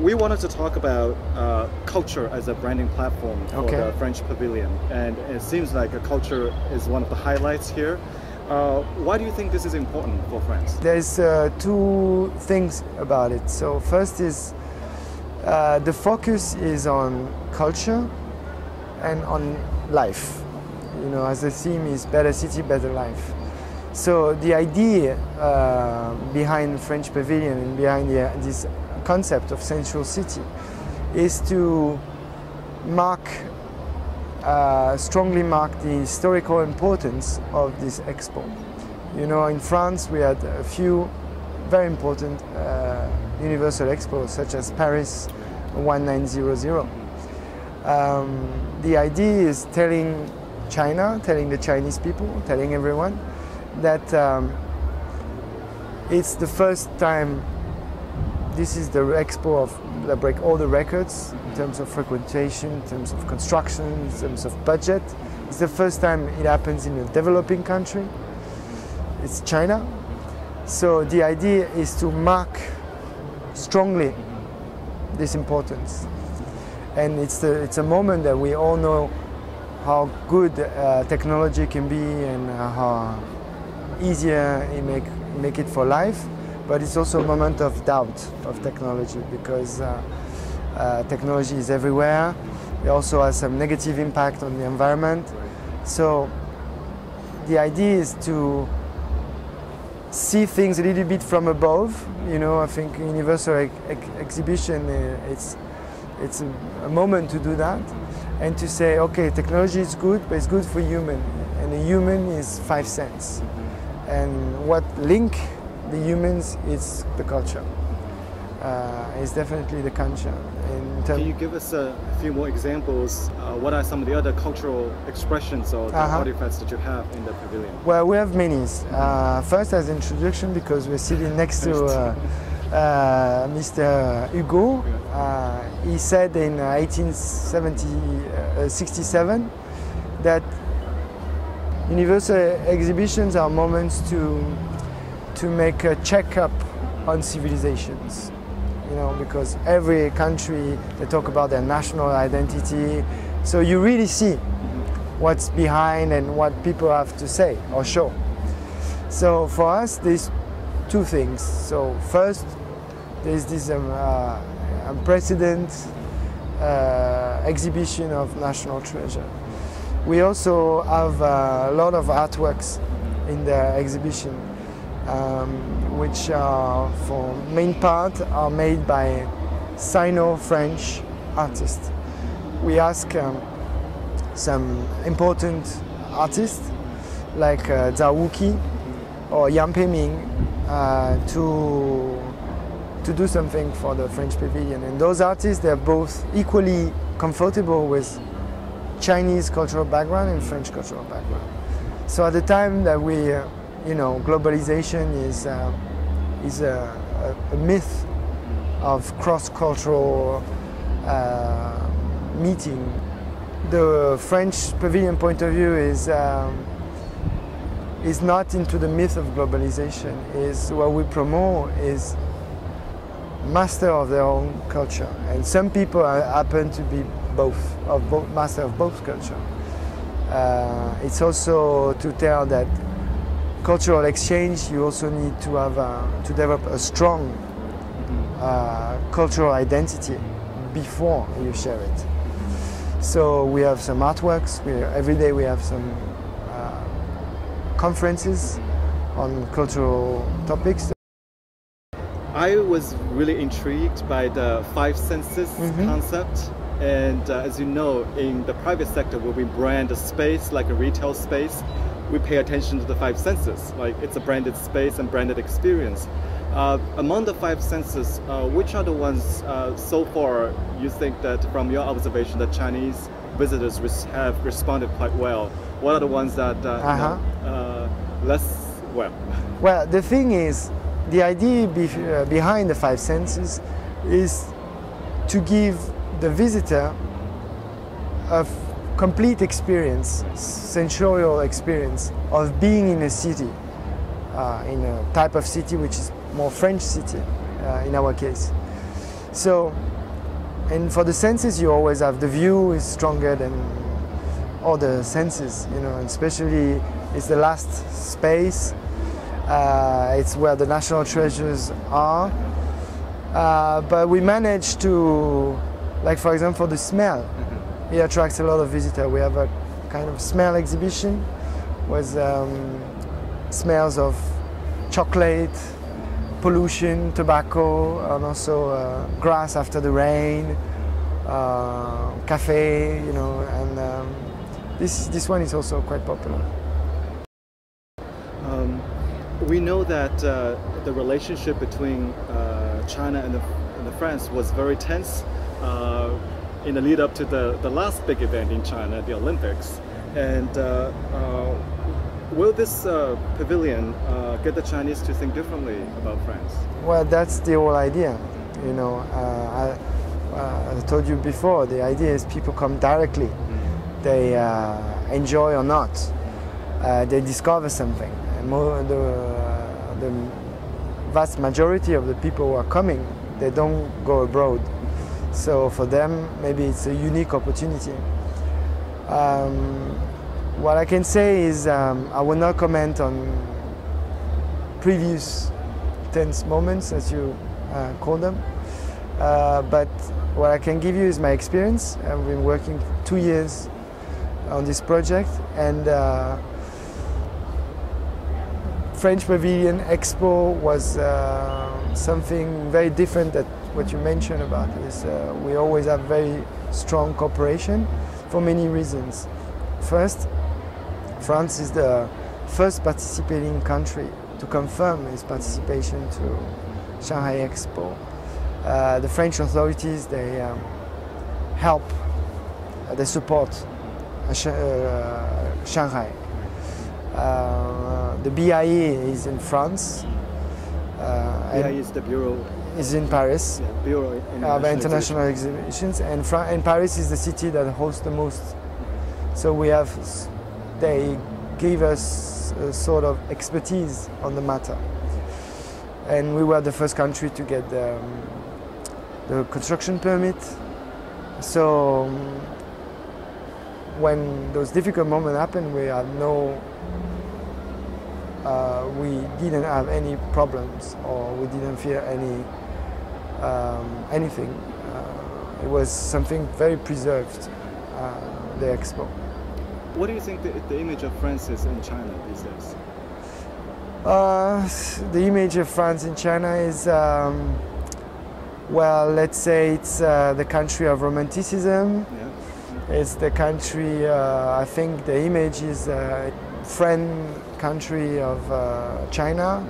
we wanted to talk about culture as a branding platform for the French Pavilion, and it seems like culture is one of the highlights here. Why do you think this is important for France? There's two things about it. So first is the focus is on culture and on life. You know, as the theme is better city, better life. So the idea behind French Pavilion and behind this concept of central city is to strongly mark the historical importance of this expo. You know, in France we had a few very important universal expos, such as Paris 1900. The idea is telling China, telling the Chinese people, telling everyone that it's the first time this is the expo that break all the records in terms of frequentation, in terms of construction, in terms of budget. It's the first time it happens in a developing country. It's China. So the idea is to mark strongly this importance. And it's a moment that we all know how good technology can be and how easier it make it for life. But it's also a moment of doubt of technology, because technology is everywhere. It also has some negative impact on the environment. So the idea is to see things a little bit from above. You know, I think Universal Exhibition, it's a moment to do that and to say, okay, technology is good, but it's good for human, and the human is 5 cents. And what link the humans is the culture. It's definitely the culture. Can you give us a few more examples? What are some of the other cultural expressions or the artifacts that you have in the pavilion? Well, we have many. First, as introduction, because we're sitting next to Mr. Hugo. He said in 1867 that universal exhibitions are moments to make a checkup on civilizations, you know, because every country, they talk about their national identity, so you really see what's behind and what people have to say or show. So for us, there's two things. So first, there's this unprecedented exhibition of national treasure. We also have a lot of artworks in the exhibition, which are, for main part, are made by Sino-French artists. We ask some important artists like Zhao Wuqi or Yang Peiming to do something for the French Pavilion. And those artists, they're both equally comfortable with Chinese cultural background and French cultural background. So at the time that we you know, globalization is a myth of cross-cultural meeting. The French Pavilion point of view is not into the myth of globalization. Is what we promote is master of their own culture, and some people happen to be master of both culture. It's also to tell that cultural exchange, you also need to have to develop a strong cultural identity before you share it. So we have some artworks. Every day we have some conferences on cultural topics. I was really intrigued by the 5 senses concept. And as you know, in the private sector, where we brand a space like a retail space, we pay attention to the 5 senses. Like, it's a branded space and branded experience. Among the 5 senses, which are the ones so far you think that, from your observation, that Chinese visitors have responded quite well? What are the ones that less well? Well, the thing is, the idea behind the 5 senses is to give the visitor a complete experience, sensorial experience of being in a city, in a type of city which is more French city in our case. So And for the senses, you always have the view is stronger than all the senses, you know, and especially it's the last space. It's where the national treasures are. But we managed to, like for example, the smell. It attracts a lot of visitors. We have a kind of smell exhibition with smells of chocolate, pollution, tobacco, and also grass after the rain, cafe, you know, and this one is also quite popular. We know that the relationship between China and France was very tense in the lead up to the last big event in China, the Olympics. And will this pavilion get the Chinese to think differently about France? Well, that's the whole idea. You know, I told you before, the idea is people come directly. They enjoy or not. They discover something. And the vast majority of the people who are coming, they don't go abroad. So for them, maybe it's a unique opportunity. What I can say is I will not comment on previous tense moments, as you call them. But what I can give you is my experience. I've been working 2 years on this project, and French Pavilion Expo was something very different than what you mentioned about this. We always have very strong cooperation for many reasons. First, France is the first participating country to confirm its participation to Shanghai Expo. The French authorities, they help, they support Shanghai. The BIE is in France. BIE is the Bureau. Is in Paris. Yeah, Bureau International Exhibitions, and Paris is the city that hosts the most. So they gave us a sort of expertise on the matter, and we were the first country to get the construction permit. So when those difficult moments happened, we didn't have any problems, or we didn't fear anything. It was something very preserved, the expo. What do you think the image of France is in China these days? The image of France in China is, well, let's say it's the country of romanticism. Yeah. It's the country, I think the image is friend country of China.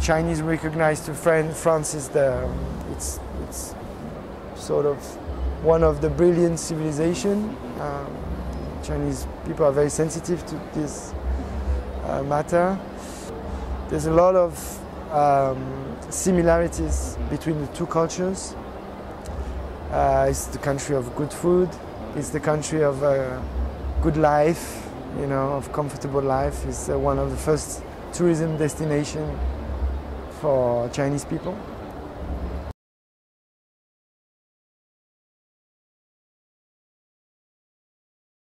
Chinese recognize to France is it's sort of one of the brilliant civilization. Chinese people are very sensitive to this matter. There's a lot of similarities between the two cultures. It's the country of good food. It's the country of good life, you know, of comfortable life. It's one of the first tourism destinations for Chinese people.